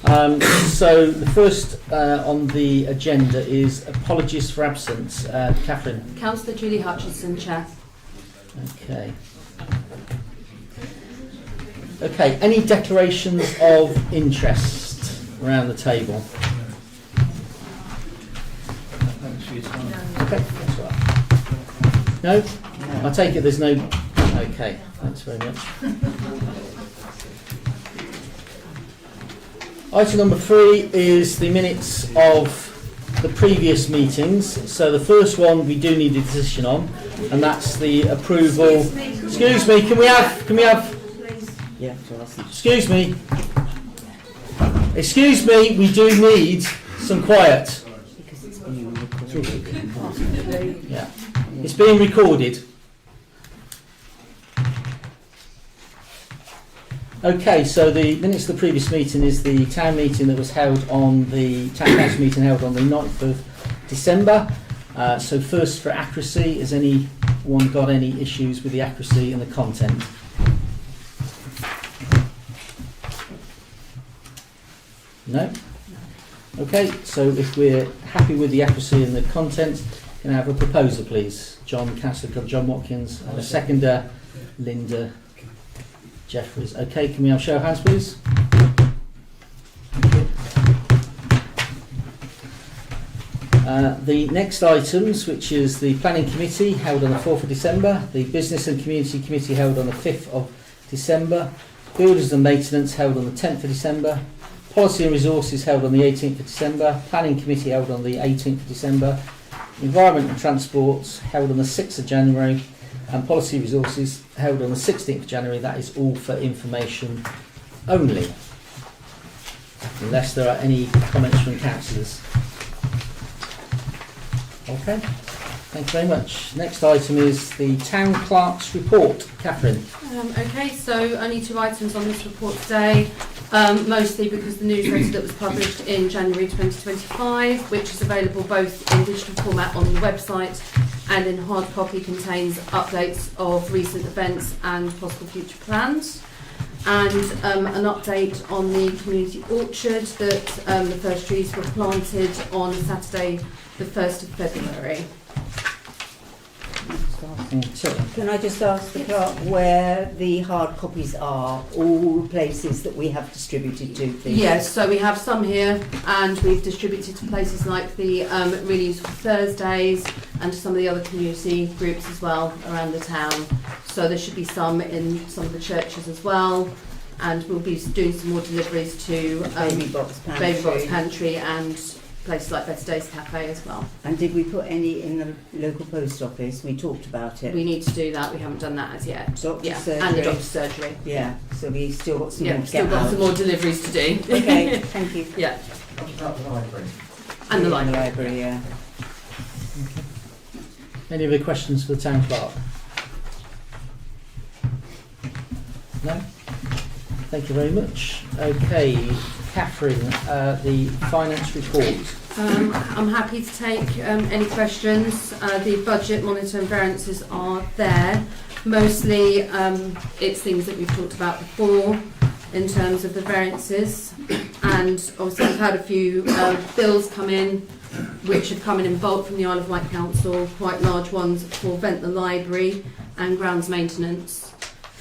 So the first on the agenda is apologies for absence. Catherine. Councillor Julie Hutchinson, Chair. Okay. Okay, any declarations of interest around the table? Okay, that's right. No? I take it there's no... Okay, thanks very much. Item number 3 is the minutes of the previous meetings. So the first one we do need a decision on, and that's the approval... Excuse me, can we have... Yeah, Excuse me, we do need some quiet. Yeah, it's being recorded. Okay, so the minutes of the previous meeting is the town meeting that was held on the town council meeting held on the 9th of December. So first, for accuracy, has anyone got any issues with the accuracy and the content? No? Okay, so if we're happy with the accuracy and the content, can I have a proposer, please? Councillor John Watkins, and a seconder, Linda Jeffries. Okay, can we have a show of hands, please? The next items, which is the Planning Committee held on the 4th of December, the Business and Community Committee held on the 5th of December, Builders and Maintenance held on the 10th of December, Policy and Resources held on the 18th of December, Planning Committee held on the 18th of December, Environment and Transport held on the 6th of January, and Policy Resources held on the 16th of January. That is all for information only, unless there are any comments from councillors. Okay, thank you very much. Next item is the Town Clerk's report. Catherine. Okay, so only 2 items on this report today, mostly because the newsletter that was published in January 2025, which is available both in digital format on the website and in hard copy, contains updates of recent events and possible future plans, and an update on the community orchard that the first trees were planted on Saturday the 1st of February. Can I just ask the clerk where the hard copies are, all places that we have distributed to, please? Yes, so we have some here, and we've distributed to places like the Really Useful Thursdays and to some of the other community groups as well around the town. So there should be some in some of the churches as well, and we'll be doing some more deliveries to Baby Box Pantry and places like Better Days Cafe as well. And did we put any in the local post office? We talked about it. We need to do that. We haven't done that as yet. Doctor's surgery. And the doctor's surgery. Yeah, so we still got some more to still get got out. some more deliveries to do. Okay, thank you. Yeah. The library. And the The library. library, yeah. Any other questions for the Town Clerk? No? Thank you very much. Okay, Catherine, the finance report. I'm happy to take any questions. The budget monitor and variances are there. Mostly it's things that we've talked about before in terms of the variances, and obviously we've had a few bills come in which have come in bulk from the Isle of Wight Council, quite large ones for Ventnor Library and grounds maintenance,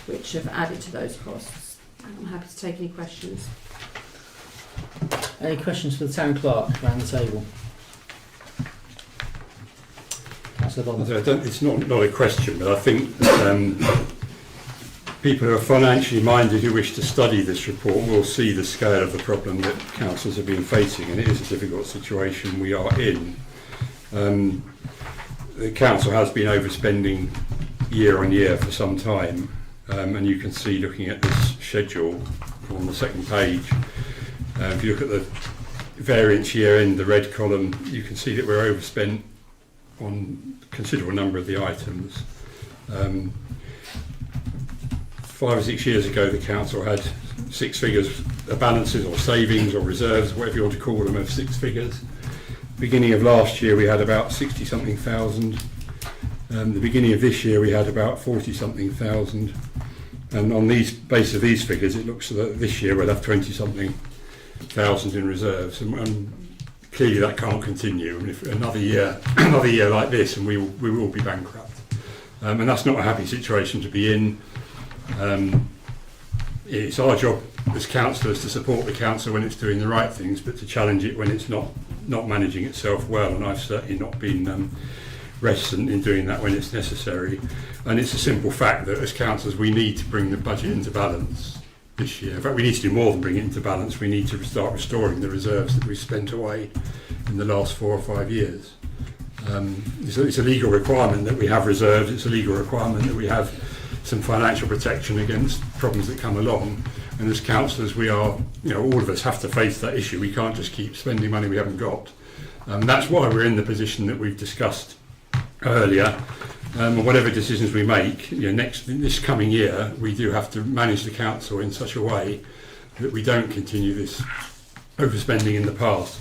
which have added to those costs. I'm happy to take any questions. Any questions for the Town Clerk around the table? Councillor Bond. It's not a question, but I think people who are financially minded who wish to study this report will see the scale of the problem that councils have been facing, and it is a difficult situation we are in. The council has been overspending year on year for some time, and you can see, looking at this schedule on the second page, if you look at the variance year in the red column, you can see that we're overspent on a considerable number of the items. 5 or 6 years ago, the council had 6 figures, balances or savings or reserves, whatever you want to call them, of 6 figures. Beginning of last year, we had about 60-something thousand. The beginning of this year, we had about 40-something thousand. And on these base of these figures, it looks that this year we'll have 20-something thousands in reserves, and clearly that can't continue. And if another year like this, and we will be bankrupt, and that's not a happy situation to be in. It's our job as councillors to support the council when it's doing the right things, but to challenge it when it's not managing itself well. And I've certainly not been reticent in doing that when it's necessary. And it's a simple fact that as councillors we need to bring the budget into balance this year. In fact, we need to do more than bring it into balance. We need to start restoring the reserves that we've spent away in the last 4 or 5 years. It's a legal requirement that we have reserves. It's a legal requirement that we have some financial protection against problems that come along. And as councillors, we are, all of us have to face that issue. We can't just keep spending money we haven't got. That's why we're in the position that we've discussed earlier. And whatever decisions we make, this coming year, we do have to manage the council in such a way that we don't continue this overspending in the past.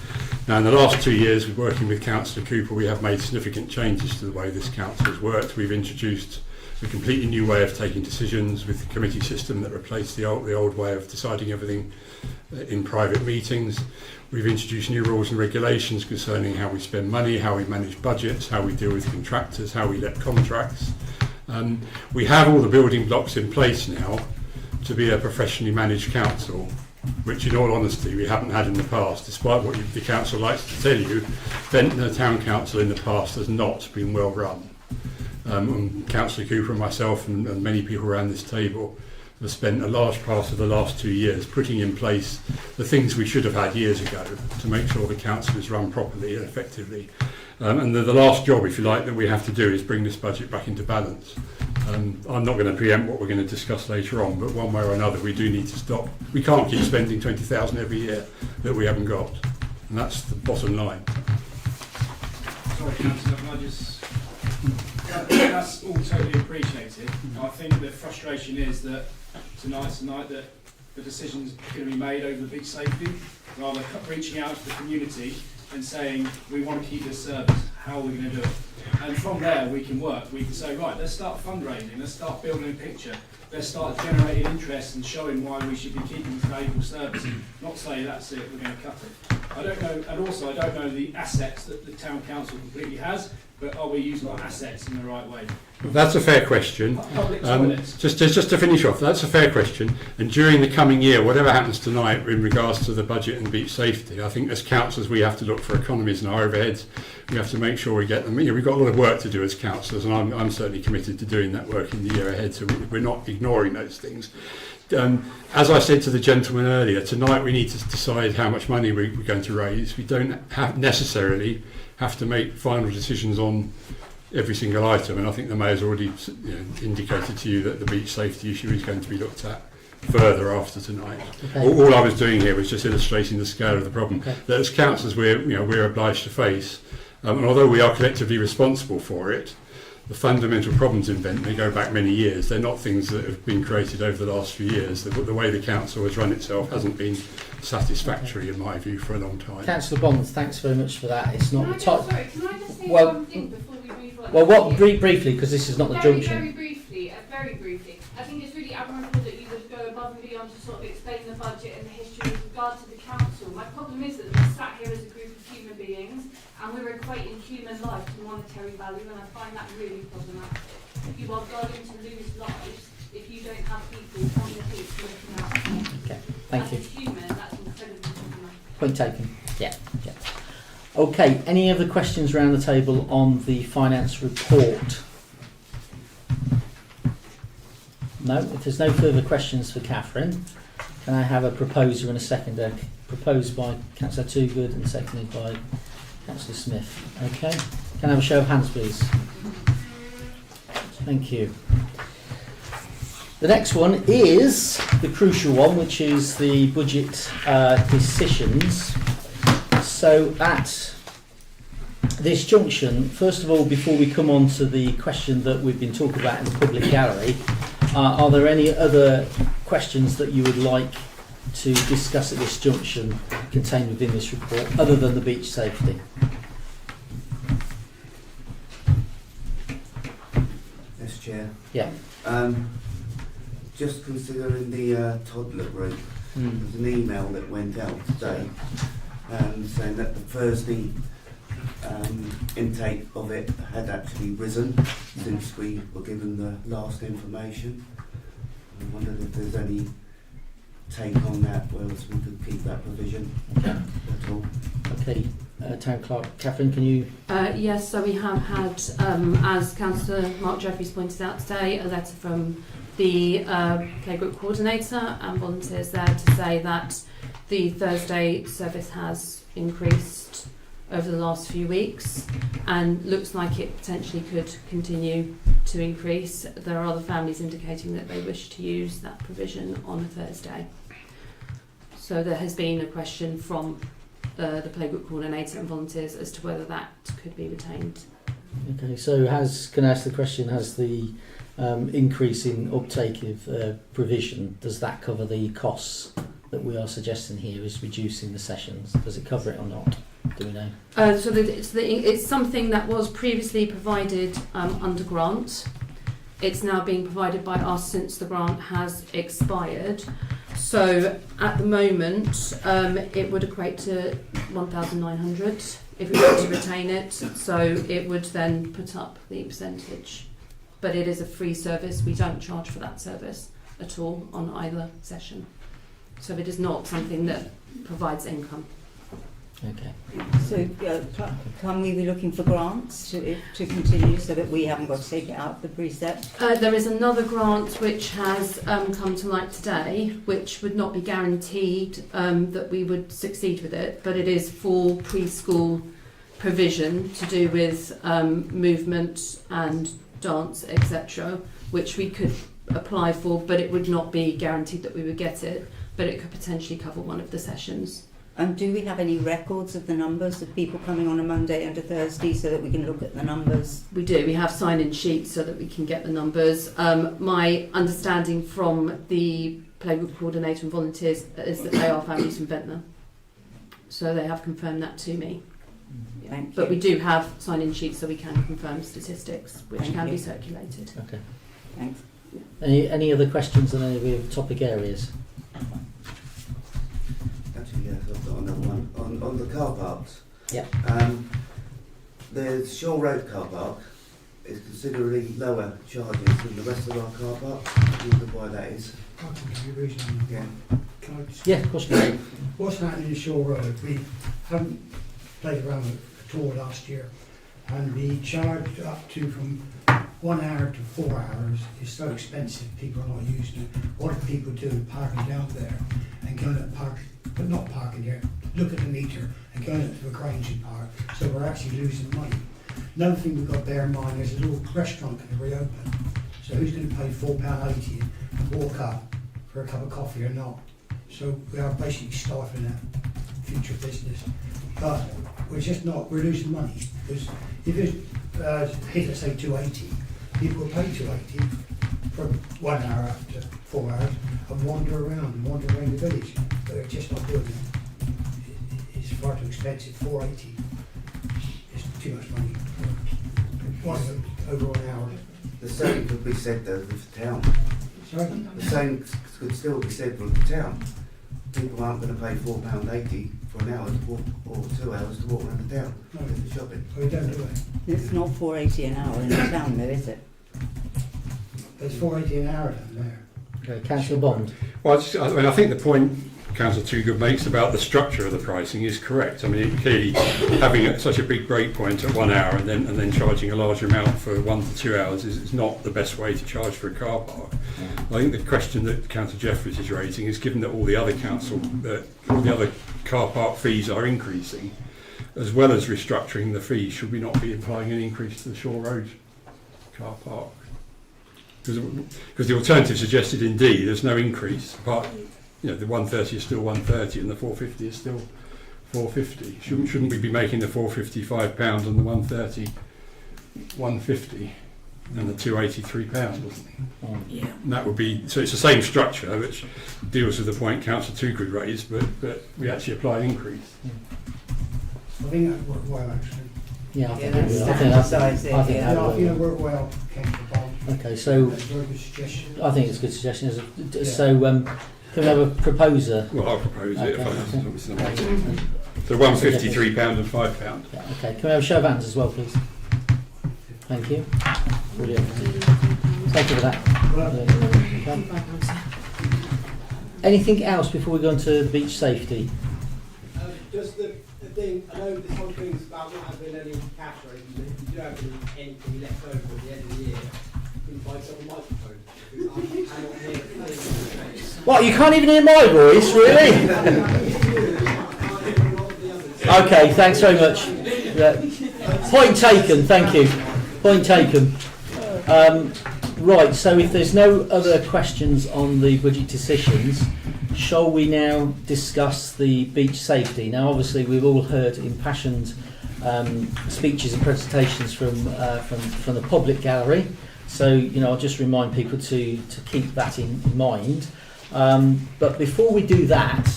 Now, in the last 2 years, working with Councillor Cooper, we have made significant changes to the way this council has worked. We've introduced a completely new way of taking decisions with the committee system that replaced the old way of deciding everything in private meetings. We've introduced new rules and regulations concerning how we spend money, how we manage budgets, how we deal with contractors, how we let contracts. We have all the building blocks in place now to be a professionally managed council, which in all honesty we haven't had in the past. Despite what the council likes to tell you, Ventnor Town Council in the past has not been well run. And Councillor Cooper and myself and many people around this table have spent a large part of the last 2 years putting in place the things we should have had years ago to make sure the council is run properly and effectively. And the last job, if you like, that we have to do is bring this budget back into balance. I'm not going to preempt what we're going to discuss later on, but one way or another we do need to stop. We can't keep spending 20,000 every year that we haven't got, and that's the bottom line. Sorry, Councillor, can I just... That's all totally appreciated. I think the frustration is that tonight's the night that the decision's going to be made over the beach safety, rather reaching out to the community and saying, we want to keep this service, how are we going to do it? And from there we can work. We can say, right, let's start fundraising, let's start building a picture, let's start generating interest and showing why we should be keeping this valuable service, not say that's it, we're going to cut it. I don't know, and also I don't know the assets that the town council completely has, but are we using our assets in the right way? That's a fair question. Public toilets. Just to finish off, that's a fair question. And during the coming year, whatever happens tonight in regards to the budget and beach safety, I think as councillors we have to look for economies in our overheads. We have to make sure we get them. We've got a lot of work to do as councillors, and I'm certainly committed to doing that work in the year ahead. So we're not ignoring those things. As I said to the gentleman earlier, tonight we need to decide how much money we're going to raise. We don't necessarily have to make final decisions on every single item, and I think the Mayor's already indicated to you that the beach safety issue is going to be looked at further after tonight. Okay. All I was doing here was just illustrating the scale of the problem that as councillors we're obliged to face, and although we are collectively responsible for it, the fundamental problems in Ventnor go back many years. They're not things that have been created over the last few years. The way the council has run itself hasn't been satisfactory, in my view, for a long time. Councillor Bonds, thanks very much for that. It's not can I just say one thing before we move on? Well, what briefly, because this is not the junction. Very briefly. I think it's really admirable that you would go above and beyond to sort of explain the budget and the history with regard to the council. My problem is that we're sat here as a group of human beings and we're equating human life to monetary value, and I find that really problematic. You are going to lose lives if you don't have people on the beach looking out. Okay, thank you. As a human, that's incredibly problematic. Point taken. Yeah. Okay, any other questions around the table on the finance report? No, if there's no further questions for Catherine, can I have a proposer and a seconder? Proposed by Councillor Toogood and seconded by Councillor Smith. Okay, can I have a show of hands, please? Thank you. The next one is the crucial one, which is the budget decisions. So at this junction, first of all, before we come on to the question that we've been talking about in the public gallery, are there any other questions that you would like to discuss at this junction contained within this report, other than the beach safety? Yes, Chair. Yeah. Just considering the toddler group, Mm. There's an email that went out today saying that the Thursday intake of it had actually risen since we were given the last information. I wondered if there's any take on that, whereas we could keep that provision at all. Okay, Town Clerk Catherine, can you? Yes, so we have had, as Councillor Mark Jeffries pointed out today, a letter from the playgroup coordinator and volunteers there to say that the Thursday service has increased over the last few weeks and looks like it potentially could continue to increase. There are other families indicating that they wish to use that provision on a Thursday. So there has been a question from the playgroup coordinator and volunteers as to whether that could be retained. Okay, so can I ask the question, has the increase in uptake of provision, does that cover the costs that we are suggesting here is reducing the sessions? Does it cover it or not? Do we know? So it's something that was previously provided under grant. It's now being provided by us since the grant has expired. So at the moment, it would equate to 1,900 if we were to retain it. So it would then put up the percentage. But it is a free service. We don't charge for that service at all on either session. So it is not something that provides income. Okay. So can we be looking for grants to continue so that we haven't got to take it out of the precept? There is another grant which has come to light today, which would not be guaranteed that we would succeed with it, but it is for preschool provision to do with movement and dance, etc., which we could apply for, but it would not be guaranteed that we would get it, but it could potentially cover one of the sessions. And do we have any records of the numbers of people coming on a Monday and a Thursday so that we can look at the numbers? We do. We have sign-in sheets so that we can get the numbers. My understanding from the playgroup coordinator and volunteers is that they are families from Ventnor. So they have confirmed that to me. Thank you. But we do have sign-in sheets so we can confirm statistics, which Thank can you. be circulated. Okay. Thanks. Any other questions on any of the topic areas? Actually, yes, I've got another one. On the car parks. Yeah. The Shore Road car park is considerably lower charges than the rest of our car parks. I wonder why that is. I can give you a reason on that. Yeah. Can I just, Yeah, of course you can. what's happening in Shore Road? We haven't played around with it at all last year, and the charge up to from 1 hour to 4 hours is so expensive, people are not using it. What do people do? Parking down there and going to park, but not parking there, look at the meter and going up to a Grange and park, so we're actually losing money. Another thing we've got to bear in mind is a little restaurant going to reopen, so who's going to pay £4.80 and walk up for a cup of coffee or not? So we are basically stifling that future business. But we're just not, we're losing money, because if it hit, let's say 280, people will pay 280 for 1 hour up to 4 hours and wander around the village, but they're just not doing it. It's far too expensive. 480 is too much money. One over 1 hour. The same could be said though with the town. Sorry? The same could still be said with the town. People aren't going to pay £4.80 for an hour to walk, or 2 hours to walk around the town No. to the shopping. We don't do it. It's not 480 an hour in the town though, is it? It's 480 an hour down there. Okay, Councillor Bond. Well, I think the point Councillor Toogood makes about the structure of the pricing is correct. I mean, clearly having such a big break point at 1 hour and then charging a larger amount for 1 to 2 hours is not the best way to charge for a car park. I think the question that Councillor Jeffries is raising is, given that all the other car park fees are increasing, as well as restructuring the fees, should we not be applying an increase to the Shore Road car park? Because the alternative suggested in D, there's no increase. Apart, the 130 is still 130 and the 450 is still 450. Shouldn't we be making the 450 £5 and the 130 150 and the 280 £3, wasn't it? Yeah. And that would be, so it's the same structure which deals with the point Councillor Toogood raised, but we actually apply an increase. I think that worked well, actually. Yeah, I think Yeah, that would. that's standardised, I think yeah. that I think it would. worked well, Councillor Bond. Okay, so That's a very good suggestion. I think it's a good suggestion. Yeah. So Can we have a proposer? Well, I'll propose it if Okay. it's not amazing. So £153 and £5. Yeah, okay. Can we have a show of hands as well, please? Thank you. Brilliant. Thank you for that. Yeah. Okay. Anything else before we go on to beach safety? Just the thing, I know this whole thing's about not having any cash or anything, if you do have anything left over at the end of the year, you can buy some microphone. Because I cannot hear it. What, you can't even hear my voice, really? Okay, thanks very much. Yeah. Point taken, thank you. Point taken. Right, so if there's no other questions on the budget decisions, shall we now discuss the beach safety? Now, obviously, we've all heard impassioned speeches and presentations from the public gallery. So, you know, I'll just remind people to keep that in mind. But before we do that,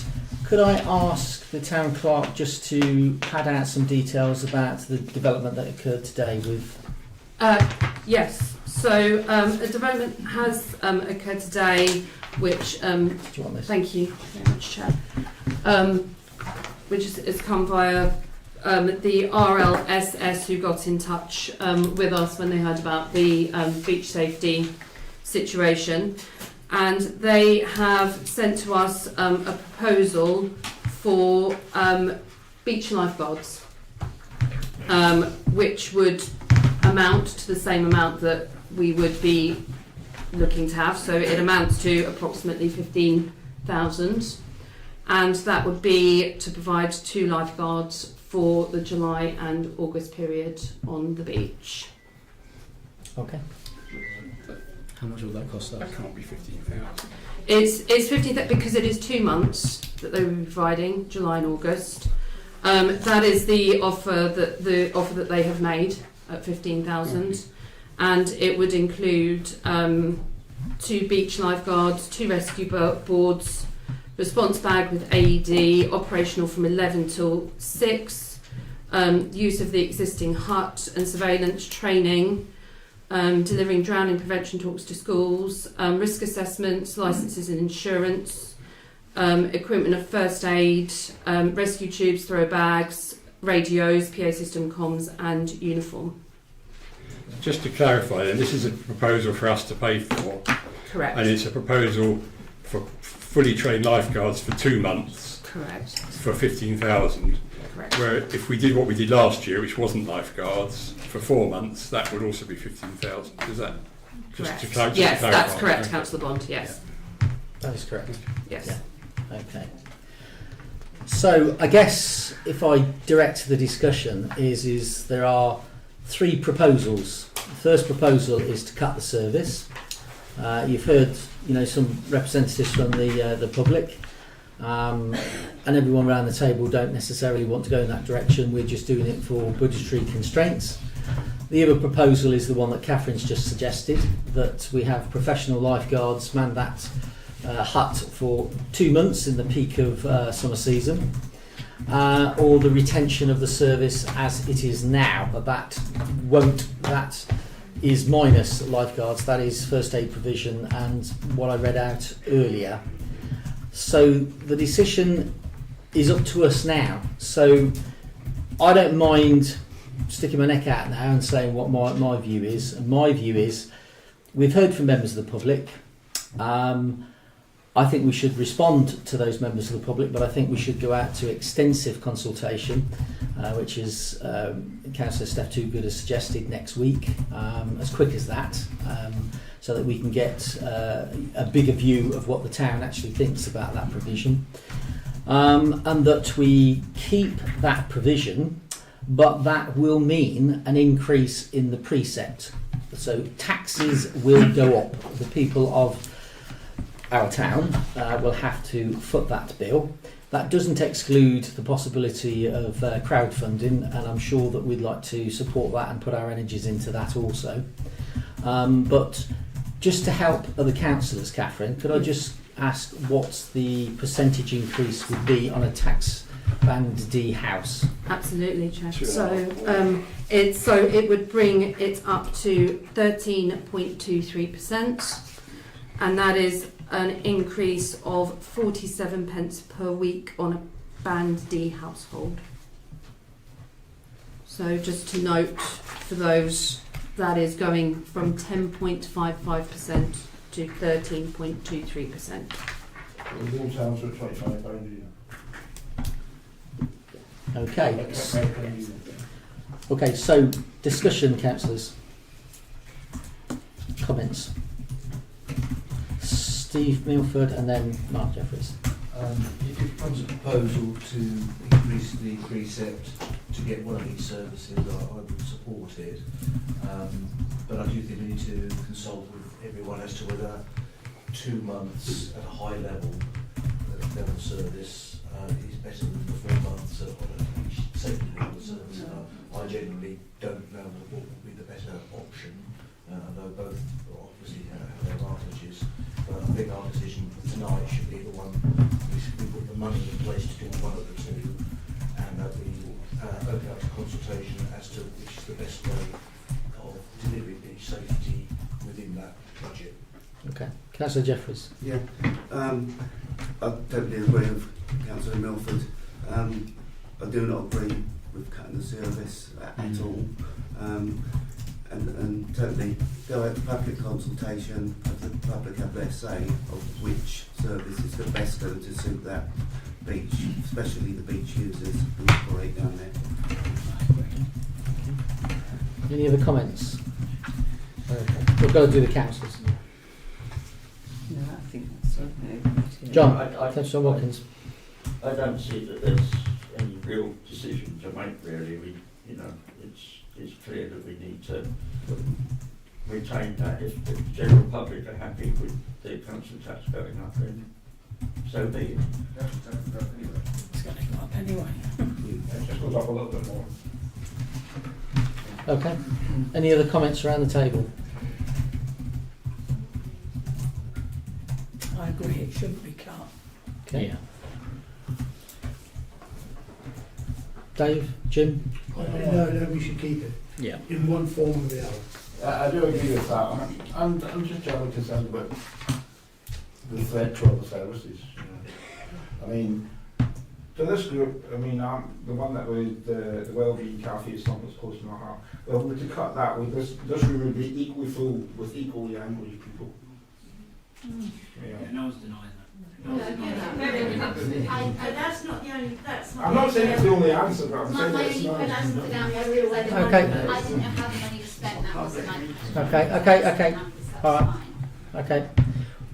could I ask the town clerk just to pad out some details about the development that occurred today with... Yes, so a development has occurred today which, do you want this? thank you very much, Chair, which has come via the RLSS, who got in touch with us when they heard about the beach safety situation, and they have sent to us a proposal for beach lifeguards, which would amount to the same amount that we would be looking to have. So it amounts to approximately 15,000, and that would be to provide 2 lifeguards for the July and August period on the beach. Okay. How much will that cost us? That can't be 15,000. It's 50 because it is 2 months that they will be providing, July and August. That is the offer that they have made at 15,000, and it would include 2 beach lifeguards, 2 rescue boards, response bag with AED, operational from 11 till 6, use of the existing hut and surveillance training, delivering drowning prevention talks to schools, risk assessments, licences and insurance, equipment of first aid, rescue tubes, throw bags, radios, PA system, comms and uniform. Just to clarify then, this is a proposal for us to pay for, Correct. and it's a proposal for fully trained lifeguards for 2 months Correct. for 15,000. Correct. Where if we did what we did last year, which wasn't lifeguards, for 4 months, that would also be 15,000. Is that just Correct. to clarify? Yes, that's correct, Okay. Councillor Bond. Yes. That is correct. Yes. Yeah. Okay. So I guess if I direct the discussion is there are 3 proposals. The first proposal is to cut the service. You've heard, you know, some representatives from the public, and everyone around the table don't necessarily want to go in that direction. We're just doing it for budgetary constraints. The other proposal is the one that Catherine's just suggested, that we have professional lifeguards man that hut for 2 months in the peak of summer season, or the retention of the service as it is now. But that is minus lifeguards, that is first aid provision and what I read out earlier. So the decision is up to us now. So I don't mind sticking my neck out now and saying what my view is. And my view is, we've heard from members of the public. I think we should respond to those members of the public, but I think we should go out to extensive consultation, which is Councillor Steph Toogood has suggested next week, as quick as that, so that we can get a bigger view of what the town actually thinks about that provision, and that we keep that provision, but that will mean an increase in the precept. So taxes will go up. The people of our town will have to foot that bill. That doesn't exclude the possibility of crowdfunding, and I'm sure that we'd like to support that and put our energies into that also. But just to help other councillors, Catherine, could I just ask what the percentage increase would be on a tax band D house? Absolutely, Chair. So it would bring it up to 13.23%, and that is an increase of 47 pence per week on a Band D household. So just to note for those, that is going from 10.55% to 13.23%. All towns are £25 Okay. Okay, so discussion, councillors. Comments. Steve Milford and then Mark Jeffries. If it comes a proposal to increase the precept to get one of these services, I would support it. But I do think we need to consult with everyone as to whether 2 months at a high level service is better than the 4 months on each safety level service. I genuinely don't know what would be the better option. Although both obviously have their advantages, but I think our decision tonight should be the one we put the money in place to do one of the two, and that we open up to consultation as to which is the best way of delivering beach safety within that budget. Okay. Councillor Jeffries. Yeah, I totally agree with Councillor Milford. I do not agree with cutting the service at all. And totally go out to public consultation, have the public have their say of which service is the best going to suit that beach, especially the beach users who operate down there. Any other comments? Okay. We've got to do the councillors. No, I think that's okay. John, I Councillor Watkins. I don't see that there's any real decision to make really. It's clear that we need to retain that. If the general public are happy with the council tax going up, then so be it. It's going to go up anyway. It just goes up a little bit more. Okay. Any other comments around the table? I agree, it shouldn't be cut. Okay. Yeah. Dave, Jim? No, we should keep it Yeah. in one form or the other. I do agree with that. I'm just generally concerned about the threat to other services. I mean, to this group, I mean, the one that with the Wellbeing Cafe is something that's close to my heart. Well, if we were to cut that, this room would be equally full with equally angry people. Yeah. No one's denying that. That's not the only. That's not. I'm not saying it's the only answer, but I'm saying My it's only not. question is put down where where the Okay. money. I didn't know how the money was spent. That wasn't my. Okay. All right. Okay.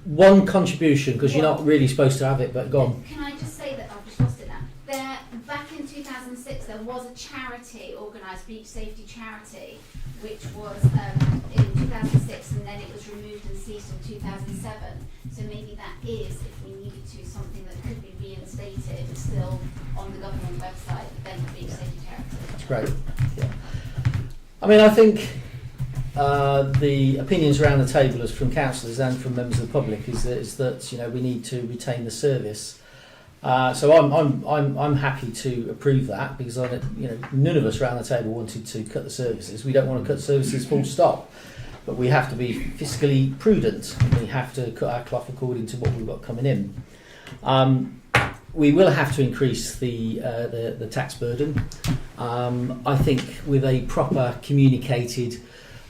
One contribution, because you're not really supposed to have it, but go on. Can I just say that I've just lost it now? Back in 2006, there was a charity, organised beach safety charity, which was in 2006, and then it was removed and ceased in 2007. So maybe that is, if we needed to, something that could be reinstated, still on the government website, the Ventnor Beach Safety Charity. That's great. Yeah. I mean, I think the opinions around the table, as from councillors and from members of the public, is that we need to retain the service. So I'm happy to approve that, because none of us around the table wanted to cut the services. We don't want to cut services full stop, but we have to be fiscally prudent, and we have to cut our cloth according to what we've got coming in. We will have to increase the tax burden. I think with a proper communicated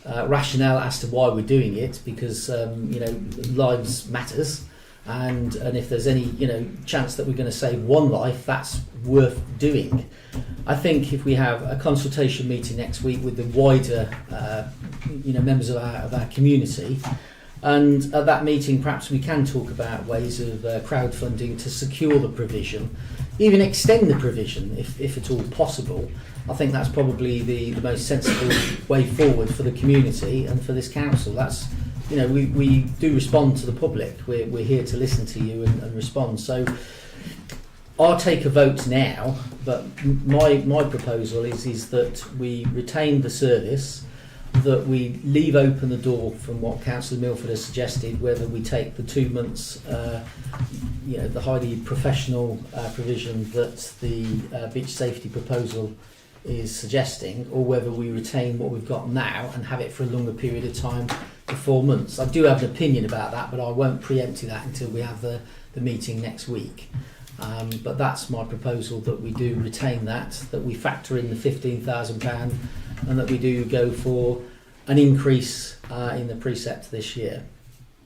rationale as to why we're doing it, because lives matters. And if there's any chance that we're going to save one life, that's worth doing. I think if we have a consultation meeting next week with the wider members of our community, and at that meeting perhaps we can talk about ways of crowdfunding to secure the provision, even extend the provision if at all possible. I think that's probably the most sensible way forward for the community and for this council. That's we do respond to the public. We're here to listen to you and respond. So I'll take a vote now, but my proposal is that we retain the service, that we leave open the door from what Councillor Milford has suggested, whether we take the 2 months, the highly professional provision that the beach safety proposal is suggesting, or whether we retain what we've got now and have it for a longer period of time to 4 months. I do have an opinion about that, but I won't preempt that until we have the meeting next week. But that's my proposal, that we do retain that we factor in the £15,000, and that we do go for an increase in the precept this year.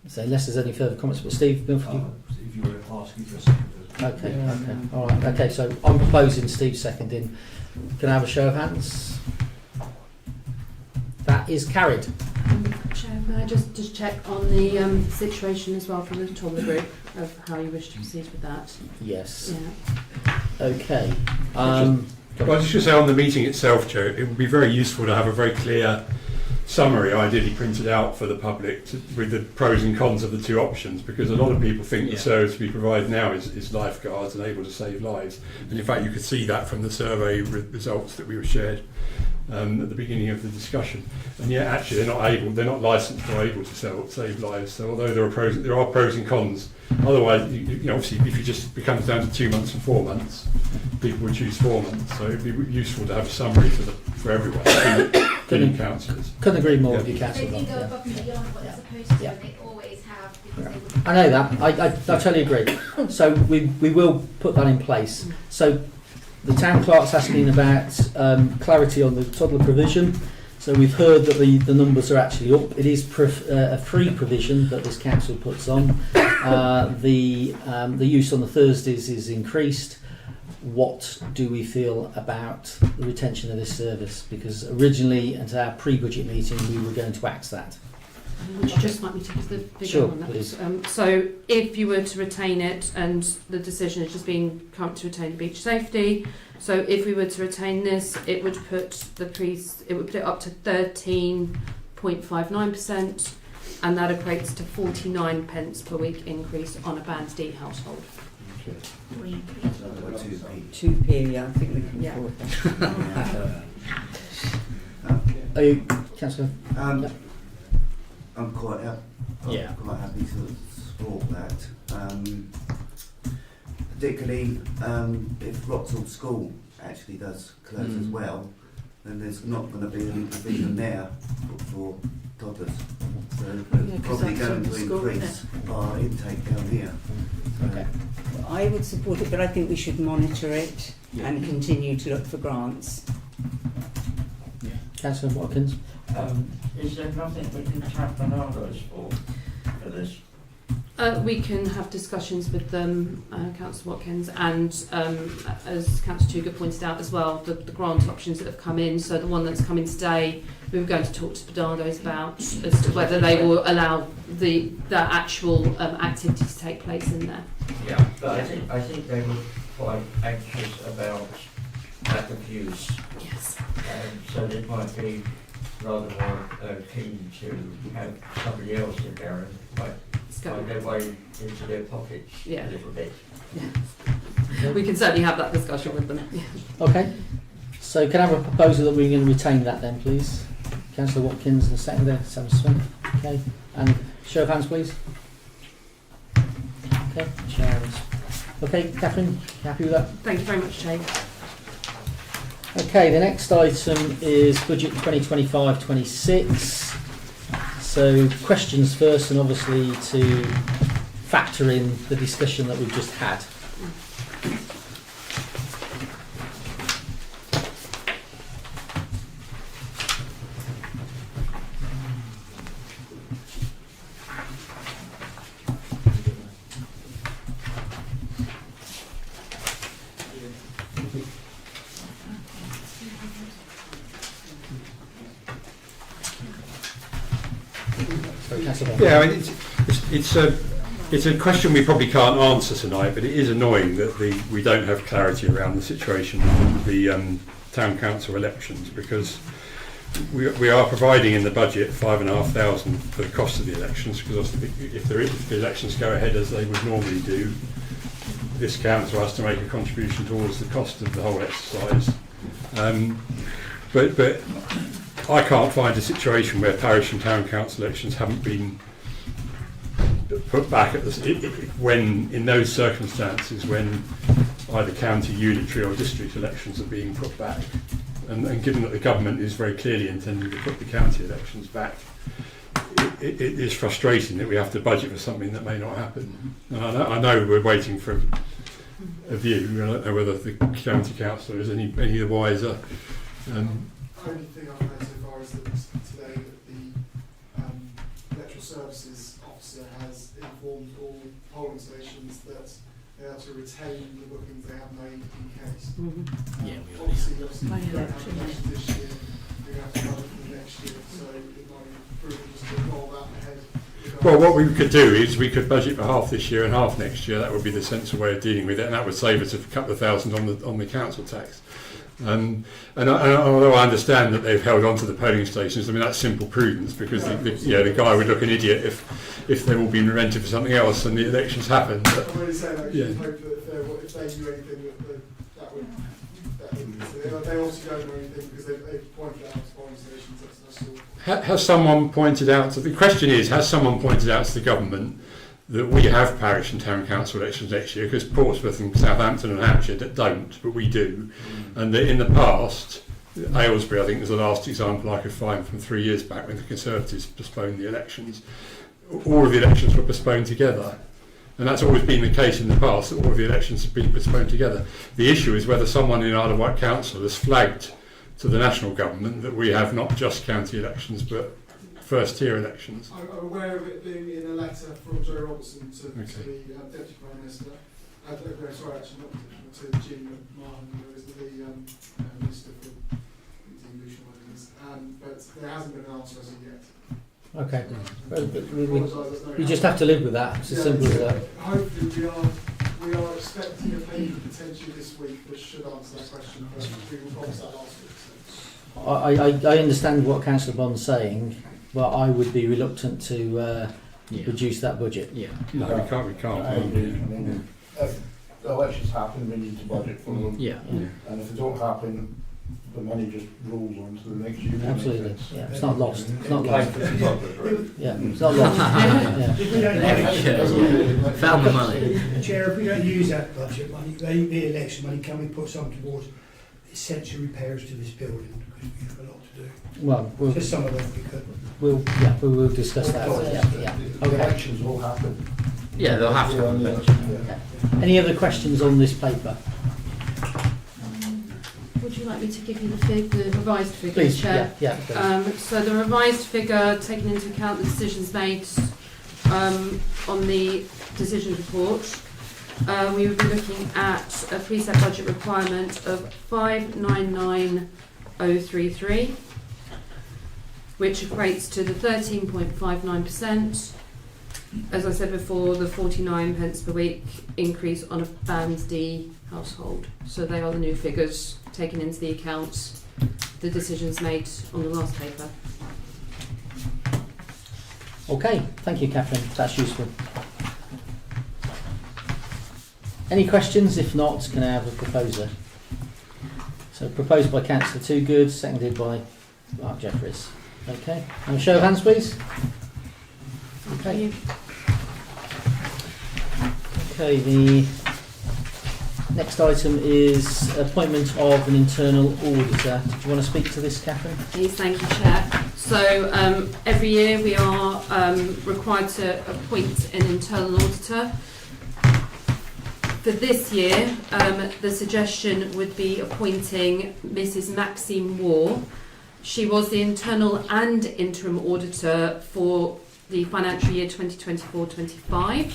So unless there's any further comments, but Steve, If you were asking for a second. okay, all right, okay. So I'm proposing, Steve seconding. Can I have a show of hands? That is carried. Chair, may I just check on the situation as well from the Toddler Group of how you wish to proceed with that? Yes. Yeah. Okay. Well, I was just say on the meeting itself, Joe, it would be very useful to have a very clear summary, ideally printed out for the public, with the pros and cons of the two options, because a lot of people think the service to be provided now is lifeguards and able to save lives. And in fact, you could see that from the survey results that we were shared at the beginning of the discussion. And yet, actually, they're not licensed or able to save lives. So although there are pros and cons. Otherwise, you know, obviously, if it just becomes down to 2 months and 4 months, people would choose 4 months. So it'd be useful to have a summary for everyone, including councillors. Couldn't agree more with you, They councillor. do go above and beyond what they're supposed to, Yeah. and they always have, because they wouldn't. I know that. I totally agree. So we will put that in place. So the town clerk's asking about clarity on the toddler provision. So we've heard that the numbers are actually up. It is a free provision that this council puts on. The use on the Thursdays is increased. What do we feel about the retention of this service? Because originally at our pre-budget meeting we were going to axe that. Would you just like me to give the figure Sure, on that? please. So if you were to retain it, and the decision has just been come to retain beach safety, so if we were to retain this, it would put it up to 13.59%, and that equates to 49 pence per week increase on a Band D household. 2p, yeah, I think we can Yeah. afford that. Are you, councillor? I'm quite happy to support that. Particularly if Wroxall School actually does close as well, then there's not going to be any provision there for toddlers. So we're probably going to increase our intake down here. Okay. I would support it, but I think we should monitor it and continue to look for grants. Councillor Watkins? Is there nothing we can tap Bernardo's for this? We can have discussions with them, Councillor Watkins, and as Councillor Tuger pointed out as well, the grant options that have come in. So the one that's come in today, we were going to talk to Bernardo's about as to whether they will allow the actual activity to take place in there. Yeah, but I think they were quite anxious about lack of use. Yes. So they might be rather more keen to have somebody else in there and find their way into their pockets a little bit. Yeah. We can certainly have that discussion with them. Yeah. Okay. So can I have a proposal that we're going to retain that then, please? Councillor Watkins and the seconder, Sam Smith. Okay. And show of hands, please. Okay. Show of hands. Okay, Catherine, you happy with that? Thank you very much, Jay. Okay, the next item is budget 2025-26. So questions first, and obviously to factor in the discussion that we've just had. Yeah, I mean, it's a question we probably can't answer tonight, but it is annoying that we don't have clarity around the situation with the town council elections, because we are providing in the budget $5,500 for the cost of the elections, because if the elections go ahead as they would normally do, this council has to make a contribution towards the cost of the whole exercise. But I can't find a situation where parish and town council elections haven't been put back at when in those circumstances when either county, unitary or district elections are being put back. And given that the government is very clearly intending to put the county elections back, it is frustrating that we have to budget for something that may not happen. And I know we're waiting for a view. I don't know whether the county council is any the wiser. The only thing I've heard so far is that today that the electoral services officer has informed all polling stations that they are to retain the bookings they have made in case. Yeah, Obviously, we don't have elections this year. We're going to have to budget for the next year, so it might be prudent just to roll that ahead. Well, what we could do is we could budget for half this year and half next year. That would be the sensible way of dealing with it, and that would save us a couple of thousand on the council tax. And although I understand that they've held on to the polling stations, I mean that's simple prudence, because the guy would look an idiot if they've all been rented for something else and the elections happen. But, I'm really saying that you hope that if they knew anything that would they obviously don't know anything because they've pointed out to polling stations. That's all. has someone pointed out? The question is, has someone pointed out to the government that we have parish and town council elections next year, because Portsmouth and Southampton and Hampshire that don't, but we do, and that in the past, Aylesbury I think was the last example I could find from 3 years back when the Conservatives postponed the elections. All of the elections were postponed together, and that's always been the case in the past, that all of the elections have been postponed together. The issue is whether someone in Isle of Wight Council has flagged to the national government that we have not just county elections but first-tier elections. I'm aware of it being in a letter from Joe Robertson to the Deputy Prime Minister. Sorry, actually not to Jim Martin, who is the Minister for Evolution, but there hasn't been an answer as of yet. Okay. Well, we just have to live with that. It's as simple as that. Hopefully we are expecting a paper potentially this week that should answer that question, but we will promise that last week. I understand what Councillor Bond's saying, but I would be reluctant to reduce that budget. Yeah. No, we can't. I mean, if the elections happen, we need to budget for them. Yeah. And if they don't happen, the money just rolls on to the next year. Absolutely. Yeah. It's not lost. It's not lost. Yeah. Yeah. It's not lost. Yeah. If we don't Found the money. Chair, if we don't use that budget money, the election money, can we put some towards essential repairs to this building? Because we have a lot to do. Well, Just some of them we could. we will discuss that. Yeah. The Okay. elections will happen. Yeah, they'll have to. Any other questions on this paper? Would you like me to give you the revised figure, Please. Chair? Yeah. Please. So the revised figure, taking into account the decisions made on the decisions report, we would be looking at a preset budget requirement of 599,033, which equates to the 13.59%. As I said before, the 49 pence per week increase on a Band D household. So they are the new figures taken into the accounts, the decisions made on the last paper. Okay. Thank you, Catherine. That's useful. Any questions? If not, can I have a proposer? So proposed by Councillor Toogood, seconded by Mark Jeffries. Okay. And a show of hands, please. Okay. Okay, the next item is appointment of an internal auditor. Do you want to speak to this, Catherine? Please, thank you, Chair. So every year we are required to appoint an internal auditor. For this year, the suggestion would be appointing Mrs. Maxine Waugh. She was the internal and interim auditor for the financial year 2024-25,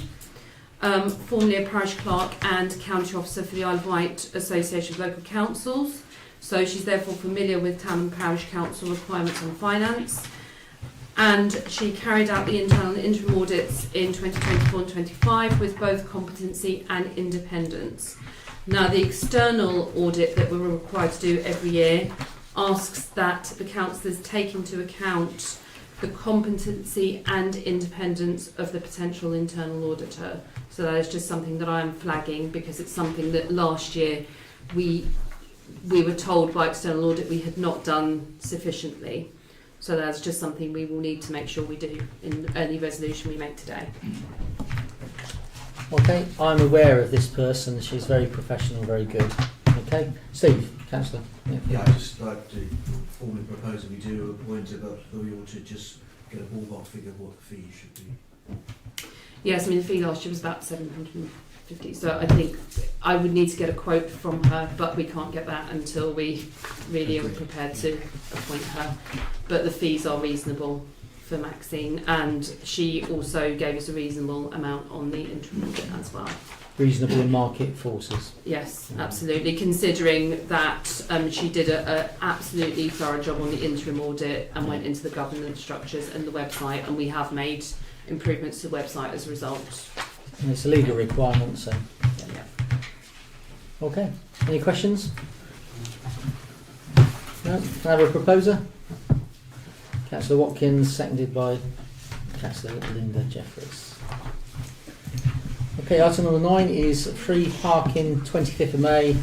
formerly a parish clerk and county officer for the Isle of Wight Association of Local Councils. So she's therefore familiar with town and parish council requirements on finance. And she carried out the internal and interim audits in 2024 and 25 with both competency and independence. Now, the external audit that we're required to do every year asks that the councillors take into account the competency and independence of the potential internal auditor. So that is just something that I'm flagging because it's something that last year we were told by external audit we had not done sufficiently. So that's just something we will need to make sure we do in any resolution we make today. Okay, I'm aware of this person. She's very professional, very good. Okay, Steve, Councillor. Yeah, I'd just like to formally propose that we do appoint her, but we ought to just get a ballpark figure of what the fee should be? Yes, I mean the fee last year was about 750, so I think I would need to get a quote from her, but we can't get that until we really are prepared to appoint her. But the fees are reasonable for Maxine, and she also gave us a reasonable amount on the interim audit as well. Reasonable in market forces. Yes, absolutely. Considering that she did a absolutely thorough job on the interim audit and went into the governance structures and the website, and we have made improvements to the website as a result. And it's a legal requirement, so. Yeah. Okay. Any questions? No? Can I have a proposer? Councillor Watkins, seconded by Councillor Linda Jeffries. Okay, item number 9 is free parking, 25th of May,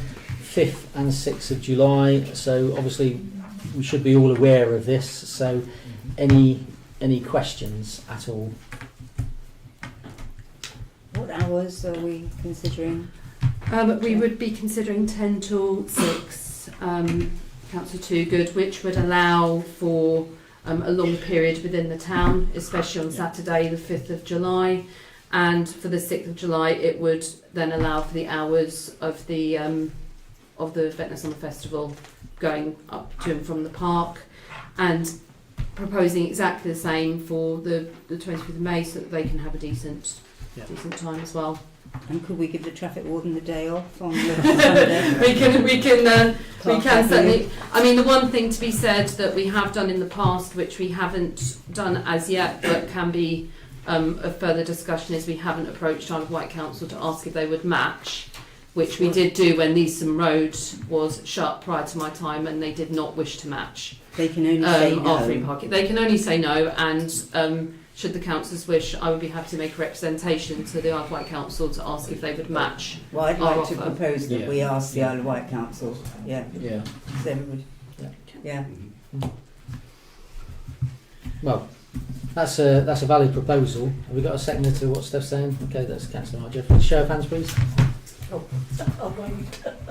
5th and 6th of July. So obviously we should be all aware of this. So any questions at all? What hours are we considering? We would be considering 10 till 6, Councillor Toogood, which would allow for a long period within the town, especially on Saturday the 5th of July. And for the 6th of July, it would then allow for the hours of the Ventnor Summer Festival going up to and from the park, and proposing exactly the same for the 25th of May so that they can have a decent time as well. And could we give the traffic warden the day off on Sunday? we can certainly. I mean, the one thing to be said that we have done in the past, which we haven't done as yet, but can be a further discussion, is we haven't approached Isle of Wight Council to ask if they would match, which we did do when Leeson Road was shut prior to my time, and they did not wish to match. They can only say no. Our free parking. They can only say no, and should the councillors wish, I would be happy to make a representation to the Isle of Wight Council to ask if they would match. Well, I'd our like to offer. propose that we ask the Isle of Wight Council. Yeah. Yeah. So everybody. Yeah. Well, that's a valid proposal. Have we got a seconder to what Steph's saying? Okay, that's Councillor Mark Jeffries. Show of hands, please.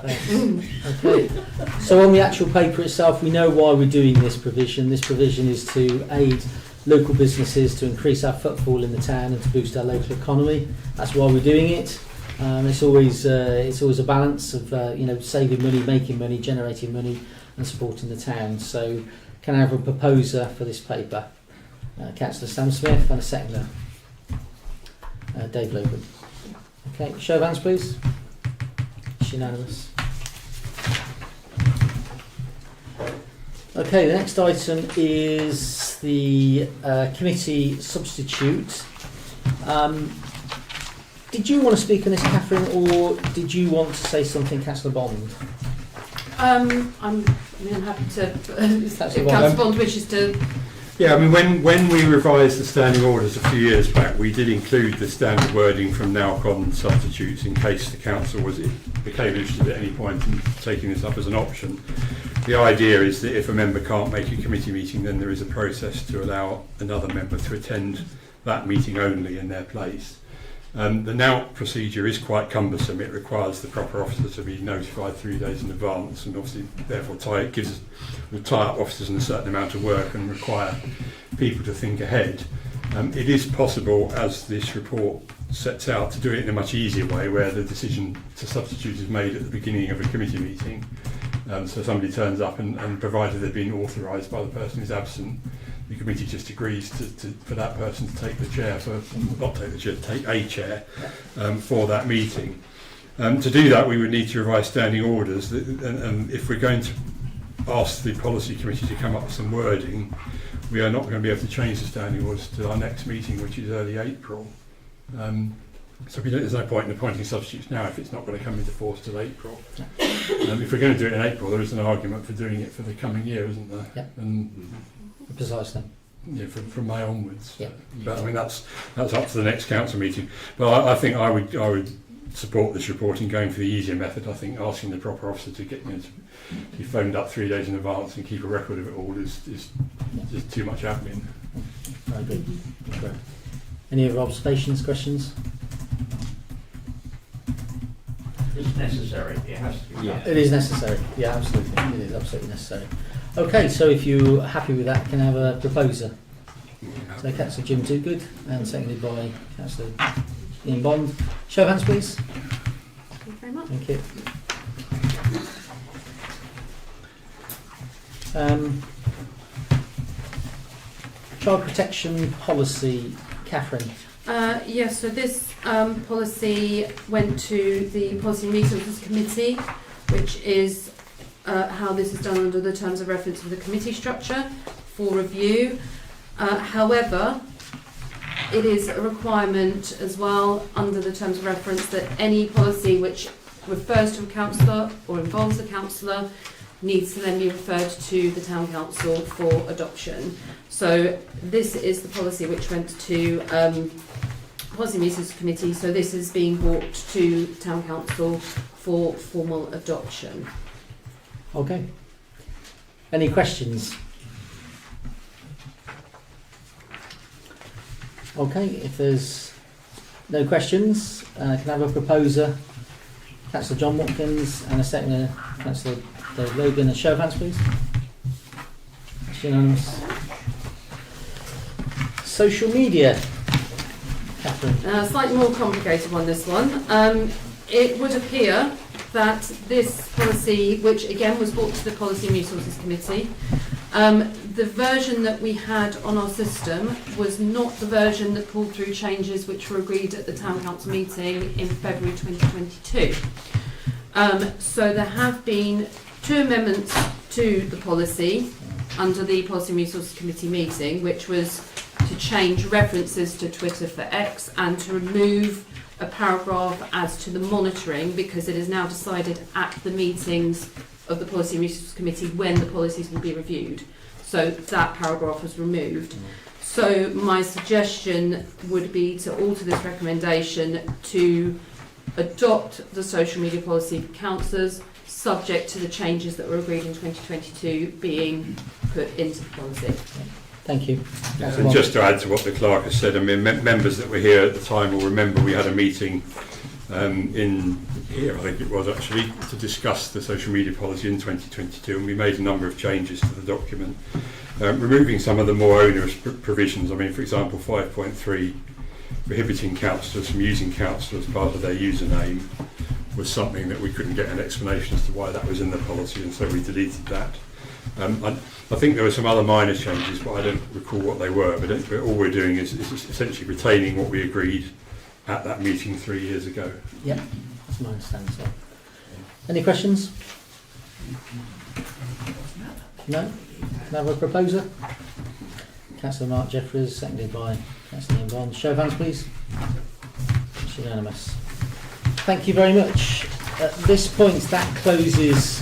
Thanks. Okay. So on the actual paper itself, we know why we're doing this provision. This provision is to aid local businesses to increase our footfall in the town and to boost our local economy. That's why we're doing it. It's always a balance of saving money, making money, generating money, and supporting the town. So, can I have a proposer for this paper? Councillor Sam Smith and a seconder, Dave Logan. Okay, show of hands, please. It's unanimous. Okay, the next item is the committee substitute. Did you want to speak on this, Catherine, or did you want to say something, Councillor Bond? I'm happy to. If Councillor Councillor Bond wishes to. Yeah, I mean, when we revised the standing orders a few years back, we did include the standard wording from NowCon substitutes in case the council became interested at any point in taking this up as an option. The idea is that if a member can't make a committee meeting, then there is a process to allow another member to attend that meeting only in their place. The now procedure is quite cumbersome. It requires the proper officer to be notified 3 days in advance, and obviously therefore will tie up officers in a certain amount of work and require people to think ahead. It is possible, as this report sets out, to do it in a much easier way, where the decision to substitute is made at the beginning of a committee meeting. So somebody turns up and provided they've been authorised by the person who's absent, the committee just agrees for that person to take the chair, take a chair for that meeting. To do that, we would need to revise standing orders, and if we're going to ask the policy committee to come up with some wording, we are not going to be able to change the standing orders to our next meeting, which is early April. So there's no point in appointing substitutes now if it's not going to come into force till April. If we're going to do it in April, there is an argument for doing it for the coming year, isn't there? Yeah. And precisely. Yeah, from May onwards. Yeah. But I mean that's up to the next council meeting. But I think I would support this report in going for the easier method. I think asking the proper officer to get to be phoned up 3 days in advance and keep a record of it all is just too much admin. I agree. Correct. Any other observations, questions? It's necessary. It has to be. Yeah, it is necessary. Yeah, absolutely. It is absolutely necessary. Okay, so if you're happy with that, can I have a proposer? So Councillor Jim Toogood and seconded by Councillor Ian Bond. Show of hands, please. Thank you very much. Thank you. Child protection policy, Catherine. Yes, so this policy went to the Policy and Resources Committee, which is how this is done under the terms of reference of the committee structure for review. However, it is a requirement as well under the terms of reference that any policy which refers to a councillor or involves a councillor needs to then be referred to the town council for adoption. So this is the policy which went to Policy and Resources Committee, so this is being brought to town council for formal adoption. Okay. Any questions? Okay, if there's no questions, can I have a proposer? Councillor John Watkins and a seconder, Councillor Dave Logan. A show of hands, please. That's unanimous. Social media, Catherine. Slightly more complicated one, this one. It would appear that this policy, which again was brought to the Policy and Resources Committee, the version that we had on our system was not the version that pulled through changes which were agreed at the Town Council meeting in February 2022. So there have been 2 amendments to the policy under the Policy and Resources Committee meeting, which was to change references to Twitter for X and to remove a paragraph as to the monitoring, because it is now decided at the meetings of the Policy and Resources Committee when the policies will be reviewed. So that paragraph was removed. So my suggestion would be to alter this recommendation to adopt the social media policy for councillors, subject to the changes that were agreed in 2022 being put into the policy. Thank you. And just to add to what the clerk has said, I mean, members that were here at the time will remember we had a meeting in here, I think it was actually, to discuss the social media policy in 2022, and we made a number of changes to the document, removing some of the more onerous provisions. I mean, for example, 5.3, prohibiting councillors from using council as part of their username, was something that we couldn't get an explanation as to why that was in the policy, and so we deleted that. I think there were some other minor changes, but I don't recall what they were. But all we're doing is essentially retaining what we agreed at that meeting 3 years ago. Yeah, that's my understanding. So, any questions? No? Can I have a proposer? Councillor Mark Jeffries, seconded by Councillor Ian Bond. Show of hands, please. It's unanimous. Thank you very much. At this point, that closes